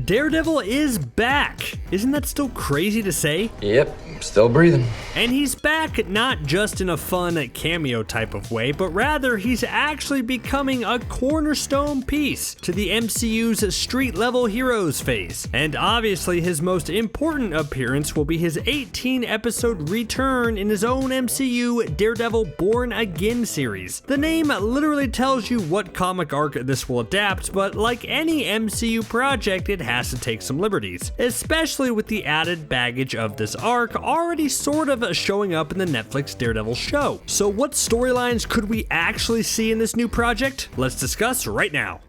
Daredevil is back! Isn't that still crazy to say? Yep, still breathing. And he's back not just in a fun cameo type of way, but rather he's actually becoming a cornerstone piece to the MCU's street-level heroes phase. And obviously his most important appearance will be his 18-episode return in his own MCU Daredevil Born Again series. The name literally tells you what comic arc this will adapt, but like any MCU project, it has to take some liberties, especially with the added baggage of this arc already sort of showing up in the Netflix Daredevil show. So what storylines could we actually see in this new project? Let's discuss right now.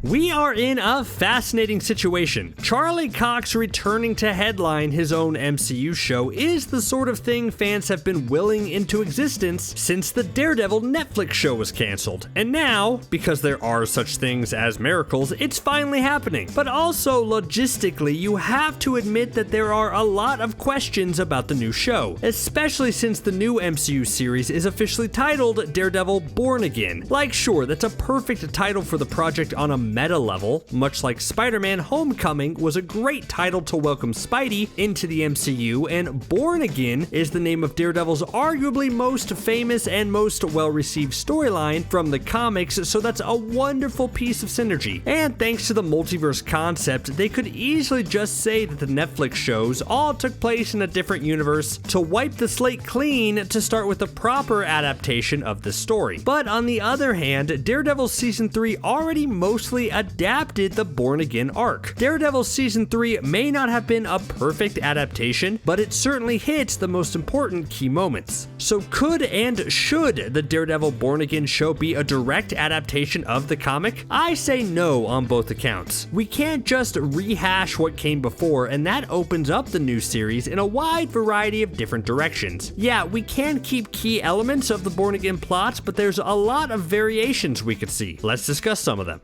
We are in a fascinating situation. Charlie Cox returning to headline his own MCU show is the sort of thing fans have been willing into existence since the Daredevil Netflix show was canceled. And now, because there are such things as miracles, it's finally happening. But also, logistically, you have to admit that there are a lot of questions about the new show, especially since the new MCU series is officially titled Daredevil Born Again. Like, sure, that's a perfect title for the project on a meta level, much like Spider-Man Homecoming was a great title to welcome Spidey into the MCU, and Born Again is the name of Daredevil's arguably most famous and most well-received storyline from the comics, so that's a wonderful piece of synergy. And thanks to the multiverse concept, they could easily just say that the Netflix shows all took place in a different universe to wipe the slate clean to start with the proper adaptation of the story. But on the other hand, Daredevil Season 3 already mostly adapted the Born Again arc. Daredevil Season 3 may not have been a perfect adaptation, but it certainly hits the most important key moments. So could and should the Daredevil Born Again show be a direct adaptation of the comic? I say no on both accounts. We can't just rehash what came before, and that opens up the new series in a wide variety of different directions. Yeah, we can keep key elements of the Born Again plot, but there's a lot of variations we could see. Let's discuss some of them.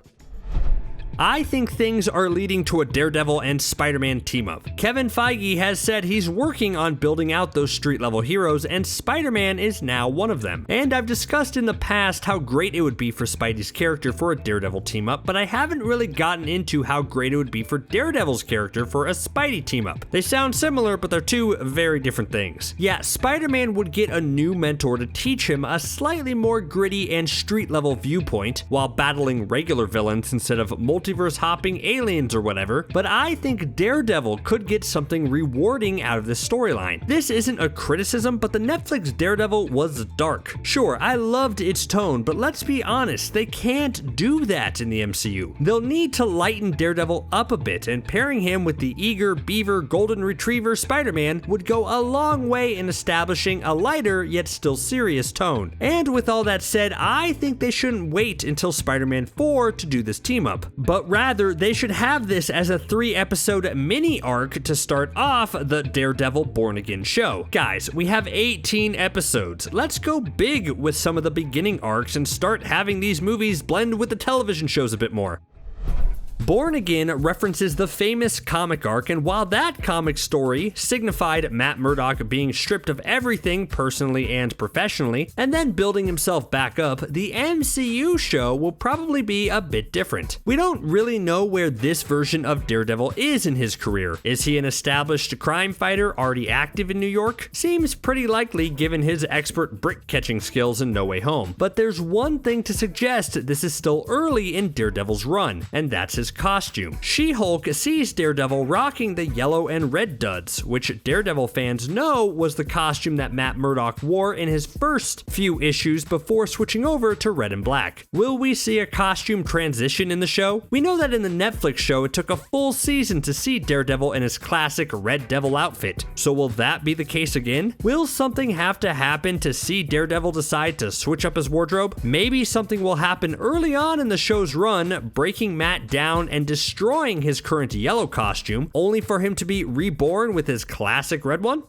I think things are leading to a Daredevil and Spider-Man team-up. Kevin Feige has said he's working on building out those street-level heroes, and Spider-Man is now one of them. And I've discussed in the past how great it would be for Spidey's character for a Daredevil team-up, but I haven't really gotten into how great it would be for Daredevil's character for a Spidey team-up. They sound similar, but they're two very different things. Yeah, Spider-Man would get a new mentor to teach him a slightly more gritty and street-level viewpoint, while battling regular villains instead of multiverse hopping aliens or whatever, but I think Daredevil could get something rewarding out of this storyline. This isn't a criticism, but the Netflix Daredevil was dark. Sure, I loved its tone, but let's be honest, they can't do that in the MCU. They'll need to lighten Daredevil up a bit, and pairing him with the eager beaver golden retriever Spider-Man would go a long way in establishing a lighter yet still serious tone. And with all that said, I think they shouldn't wait until Spider-Man 4 to do this team up, but rather they should have this as a 3-episode mini arc to start off the Daredevil Born Again show. Guys, we have 18 episodes. Let's go big with some of the beginning arcs and start having these movies blend with the television shows a bit more. Born Again references the famous comic arc, and while that comic story signified Matt Murdock being stripped of everything personally and professionally, and then building himself back up, the MCU show will probably be a bit different. We don't really know where this version of Daredevil is in his career. Is he an established crime fighter already active in New York? Seems pretty likely given his expert brick-catching skills in No Way Home. But there's one thing to suggest this is still early in Daredevil's run, and that's his costume. She-Hulk sees Daredevil rocking the yellow and red duds, which Daredevil fans know was the costume that Matt Murdock wore in his first few issues before switching over to red and black. Will we see a costume transition in the show? We know that in the Netflix show it took a full season to see Daredevil in his classic Red Devil outfit, so will that be the case again? Will something have to happen to see Daredevil decide to switch up his wardrobe? Maybe something will happen early on in the show's run, breaking Matt down and destroying his current yellow costume, only for him to be reborn with his classic red one?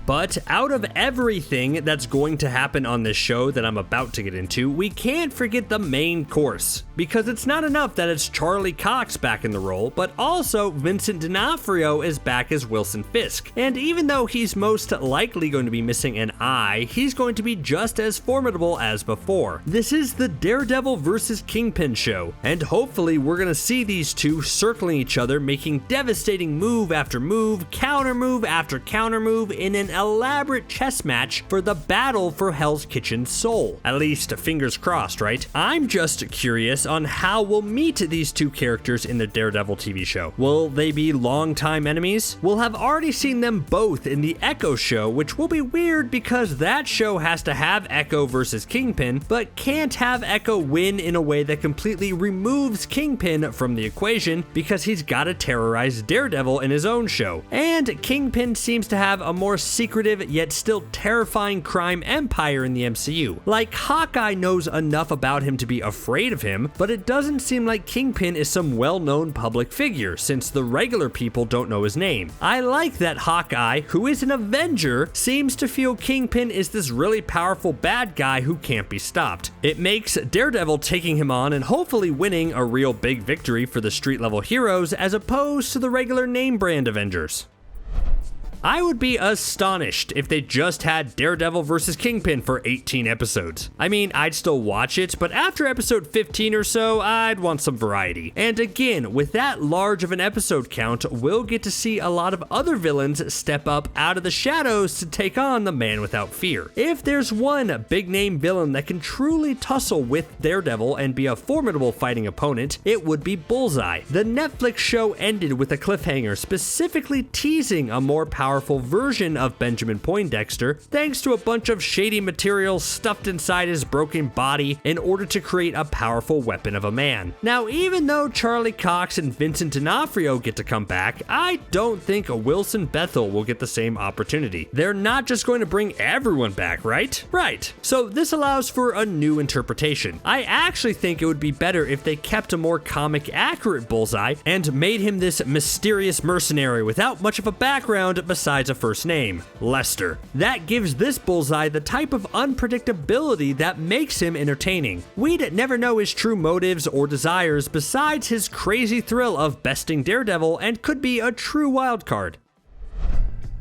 But out of everything that's going to happen on this show that I'm about to get into, we can't forget the main course. Because it's not enough that it's Charlie Cox back in the role, but also Vincent D'Onofrio is back as Wilson Fisk. And even though he's most likely going to be missing an eye, he's going to be just as formidable as before. This is the Daredevil vs. Kingpin show, and hopefully we're going to see these two circling each other, making devastating move after move, counter move after counter move in an elaborate chess match for the battle for Hell's Kitchen's soul. At least fingers crossed, right? I'm just curious on how we'll meet these two characters in the Daredevil TV show. Will they be longtime enemies? We'll have already seen them both in the Echo show, which will be weird because that show has to have Echo versus Kingpin, but can't have Echo win in a way that completely removes Kingpin from the equation because he's gotta terrorize Daredevil in his own show. And Kingpin seems to have a more secretive yet still terrifying crime empire in the MCU. Like, Hawkeye knows enough about him to be afraid of him, but it doesn't seem like Kingpin is some well-known public figure, since the regular people don't know his name. I like that Hawkeye, who is an Avenger, seems to feel Kingpin is this really powerful bad guy who can't be stopped. It makes Daredevil taking him on and hopefully winning a real big victory for the street-level heroes as opposed to the regular name-brand Avengers. I would be astonished if they just had Daredevil vs. Kingpin for 18 episodes. I mean, I'd still watch it, but after episode 15 or so, I'd want some variety. And again, with that large of an episode count, we'll get to see a lot of other villains step up out of the shadows to take on the Man Without Fear. If there's one big name villain that can truly tussle with Daredevil and be a formidable fighting opponent, it would be Bullseye. The Netflix show ended with a cliffhanger specifically teasing a more powerful version of Benjamin Poindexter, thanks to a bunch of shady material stuffed inside his broken body in order to create a powerful weapon of a man. Now, even though Charlie Cox and Vincent D'Onofrio get to come back, I don't think Wilson Bethel will get the same opportunity. They're not just going to bring everyone back, right? Right. So this allows for a new interpretation. I actually think it would be better if they kept a more comic accurate Bullseye and made him this mysterious mercenary without much of a background besides a first name, Lester. That gives this Bullseye the type of unpredictability that makes him entertaining. We'd never know his true motives or desires besides his crazy thrill of besting Daredevil and could be a true wildcard.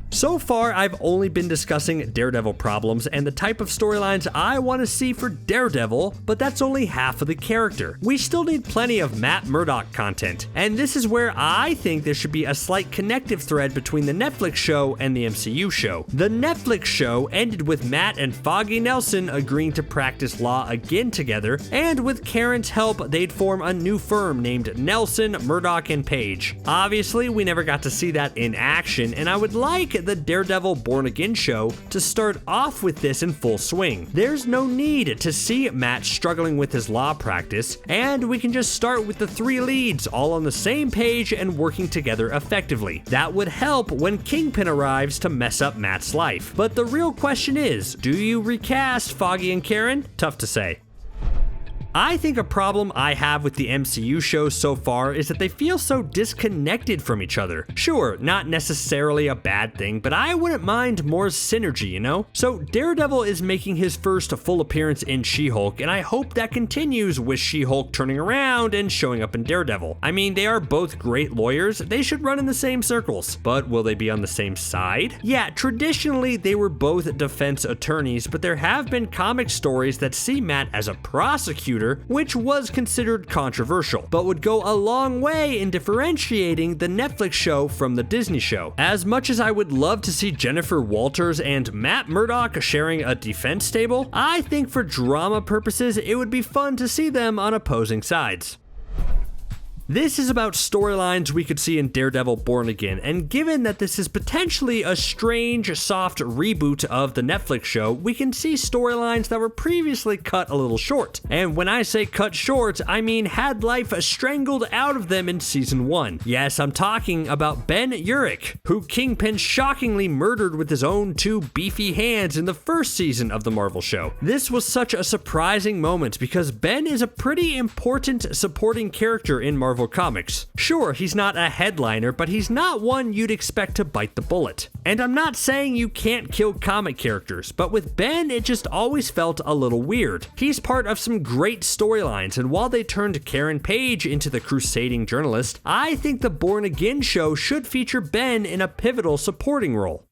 So far, I've only been discussing Daredevil problems and the type of storylines I want to see for Daredevil, but that's only half of the character. We still need plenty of Matt Murdock content, and this is where I think there should be a slight connective thread between the Netflix show and the MCU show. The Netflix show ended with Matt and Foggy Nelson agreeing to practice law again together, and with Karen's help, they'd form a new firm named Nelson, Murdock, and Page. Obviously, we never got to see that in action, and I would like the Daredevil Born Again show to start off with this in full swing. There's no need to see Matt struggling with his law practice, and we can just start with the three leads all on the same page and working together effectively. That would help when Kingpin arrives to mess up Matt's life. But the real question is, do you recast Foggy and Karen? Tough to say. I think a problem I have with the MCU shows so far is that they feel so disconnected from each other. Sure, not necessarily a bad thing, but I wouldn't mind more synergy, you know? So Daredevil is making his first full appearance in She-Hulk, and I hope that continues with She-Hulk turning around and showing up in Daredevil. I mean, they are both great lawyers, they should run in the same circles, but will they be on the same side? Yeah, traditionally they were both defense attorneys, but there have been comic stories that see Matt as a prosecutor, which was considered controversial, but would go a long way in differentiating the Netflix show from the Disney show. As much as I would love to see Jennifer Walters and Matt Murdock sharing a defense table, I think for drama purposes, it would be fun to see them on opposing sides. This is about storylines we could see in Daredevil Born Again, and given that this is potentially a strange, soft reboot of the Netflix show, we can see storylines that were previously cut a little short. And when I say cut short, I mean had life strangled out of them in season 1. Yes, I'm talking about Ben Urich, who Kingpin shockingly murdered with his own 2 beefy hands in the first season of the Marvel show. This was such a surprising moment because Ben is a pretty important supporting character in Marvel Marvel Comics. Sure, he's not a headliner, but he's not one you'd expect to bite the bullet. And I'm not saying you can't kill comic characters, but with Ben, it just always felt a little weird. He's part of some great storylines, and while they turned Karen Page into the crusading journalist, I think the Born Again show should feature Ben in a pivotal supporting role.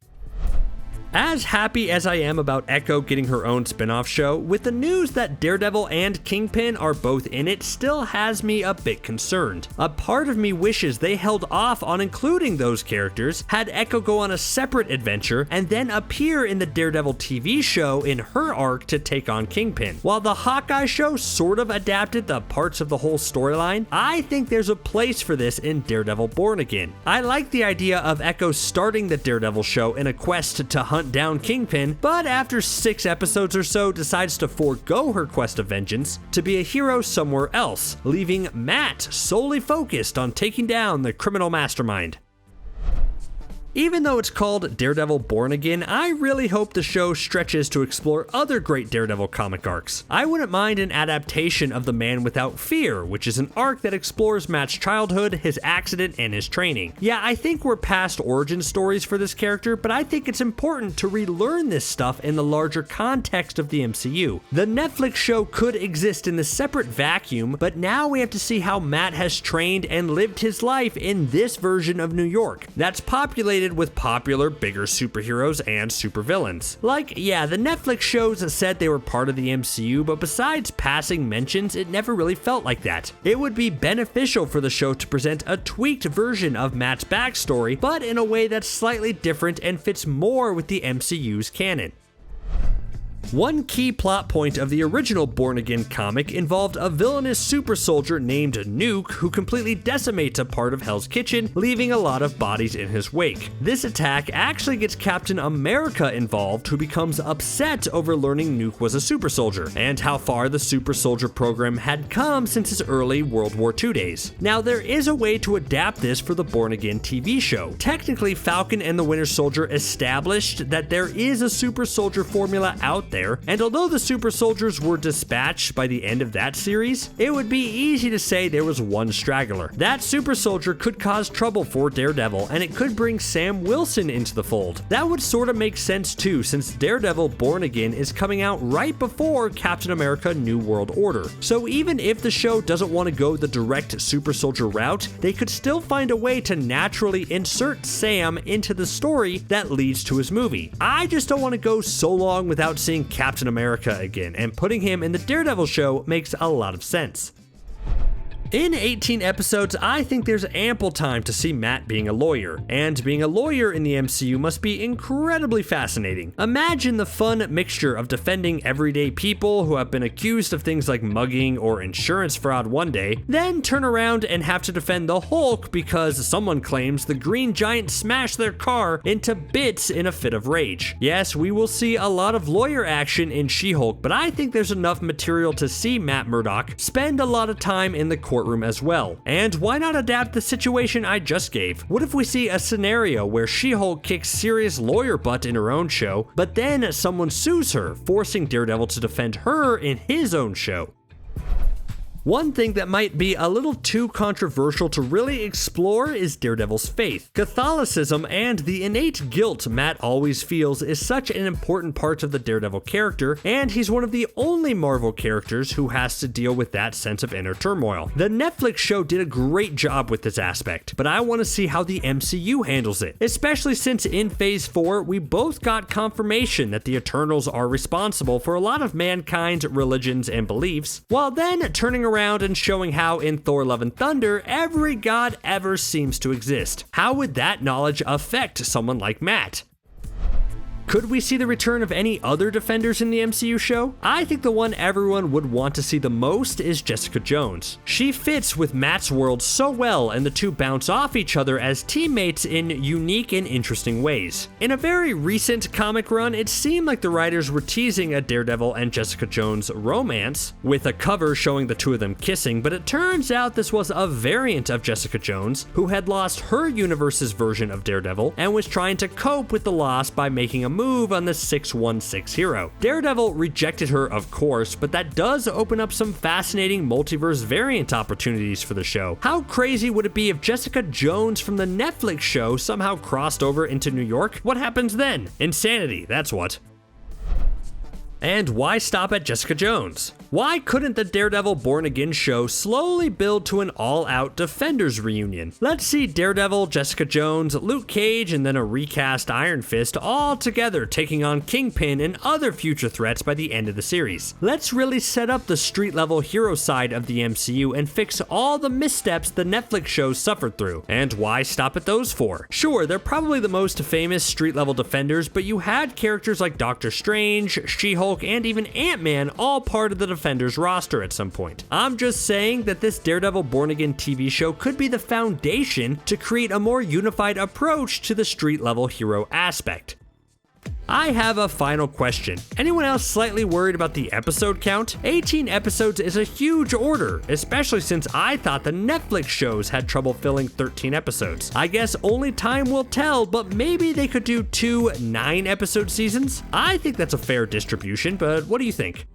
As happy as I am about Echo getting her own spin-off show, with the news that Daredevil and Kingpin are both in it still has me a bit concerned. A part of me wishes they held off on including those characters, had Echo go on a separate adventure, and then appear in the Daredevil TV show in her arc to take on Kingpin. While the Hawkeye show sort of adapted the parts of the whole storyline, I think there's a place for this in Daredevil Born Again. I like the idea of Echo starting the Daredevil show in a quest to hunt down Kingpin, but after 6 episodes or so decides to forego her quest of vengeance to be a hero somewhere else, leaving Matt solely focused on taking down the criminal mastermind. Even though it's called Daredevil Born Again, I really hope the show stretches to explore other great Daredevil comic arcs. I wouldn't mind an adaptation of The Man Without Fear, which is an arc that explores Matt's childhood, his accident, and his training. Yeah, I think we're past origin stories for this character, but I think it's important to relearn this stuff in the larger context of the MCU. The Netflix show could exist in the separate vacuum, but now we have to see how Matt has trained and lived his life in this version of New York that's populated with popular, bigger superheroes and supervillains. Like, yeah, the Netflix shows said they were part of the MCU, but besides passing mentions, it never really felt like that. It would be beneficial for the show to present a tweaked version of Matt's backstory, but in a way that's slightly different and fits more with the MCU's canon. One key plot point of the original Born Again comic involved a villainous super soldier named Nuke who completely decimates a part of Hell's Kitchen, leaving a lot of bodies in his wake. This attack actually gets Captain America involved, who becomes upset over learning Nuke was a super soldier, and how far the super soldier program had come since his early World War II days. Now, there is a way to adapt this for the Born Again TV show. Technically, Falcon and the Winter Soldier established that there is a super soldier formula out there, and although the super soldiers were dispatched by the end of that series, it would be easy to say there was one straggler. That super soldier could cause trouble for Daredevil, and it could bring Sam Wilson into the fold. That would sort of make sense too, since Daredevil Born Again is coming out right before Captain America New World Order. So even if the show doesn't want to go the direct super soldier route, they could still find a way to naturally insert Sam into the story that leads to his movie. I just don't want to go so long without seeing Captain America again, and putting him in the Daredevil show makes a lot of sense. In 18 episodes, I think there's ample time to see Matt being a lawyer, and being a lawyer in the MCU must be incredibly fascinating. Imagine the fun mixture of defending everyday people who have been accused of things like mugging or insurance fraud one day, then turn around and have to defend the Hulk because someone claims the Green Giant smashed their car into bits in a fit of rage. Yes, we will see a lot of lawyer action in She-Hulk, but I think there's enough material to see Matt Murdock spend a lot of time in the courtroom as well. And why not adapt the situation I just gave? What if we see a scenario where She-Hulk kicks serious lawyer butt in her own show, but then someone sues her, forcing Daredevil to defend her in his own show? One thing that might be a little too controversial to really explore is Daredevil's faith. Catholicism and the innate guilt Matt always feels is such an important part of the Daredevil character, and he's one of the only Marvel characters who has to deal with that sense of inner turmoil. The Netflix show did a great job with this aspect, but I want to see how the MCU handles it, especially since in Phase 4 we both got confirmation that the Eternals are responsible for a lot of mankind's religions and beliefs, while then turning around and showing how in Thor Love and Thunder every god ever seems to exist. How would that knowledge affect someone like Matt? Could we see the return of any other Defenders in the MCU show? I think the one everyone would want to see the most is Jessica Jones. She fits with Matt's world so well, and the two bounce off each other as teammates in unique and interesting ways. In a very recent comic run, it seemed like the writers were teasing a Daredevil and Jessica Jones romance, with a cover showing the two of them kissing, but it turns out this was a variant of Jessica Jones, who had lost her universe's version of Daredevil, and was trying to cope with the loss by making a move on the 616 hero. Daredevil rejected her, of course, but that does open up some fascinating multiverse variant opportunities for the show. How crazy would it be if Jessica Jones from the Netflix show somehow crossed over into New York? What happens then? Insanity, that's what. And why stop at Jessica Jones? Why couldn't the Daredevil Born Again show slowly build to an all-out Defenders reunion? Let's see Daredevil, Jessica Jones, Luke Cage, and then a recast Iron Fist all together taking on Kingpin and other future threats by the end of the series. Let's really set up the street-level hero side of the MCU and fix all the missteps the Netflix shows suffered through. And why stop at those four? Sure, they're probably the most famous street-level Defenders, but you had characters like Doctor Strange, She-Hulk, and even Ant-Man all part of the Defenders roster at some point. I'm just saying that this Daredevil Born Again TV show could be the foundation to create a more unified approach to the street-level hero aspect. I have a final question. Anyone else slightly worried about the episode count? 18 episodes is a huge order, especially since I thought the Netflix shows had trouble filling 13 episodes. I guess only time will tell, but maybe they could do 2 9-episode seasons? I think that's a fair distribution, but what do you think?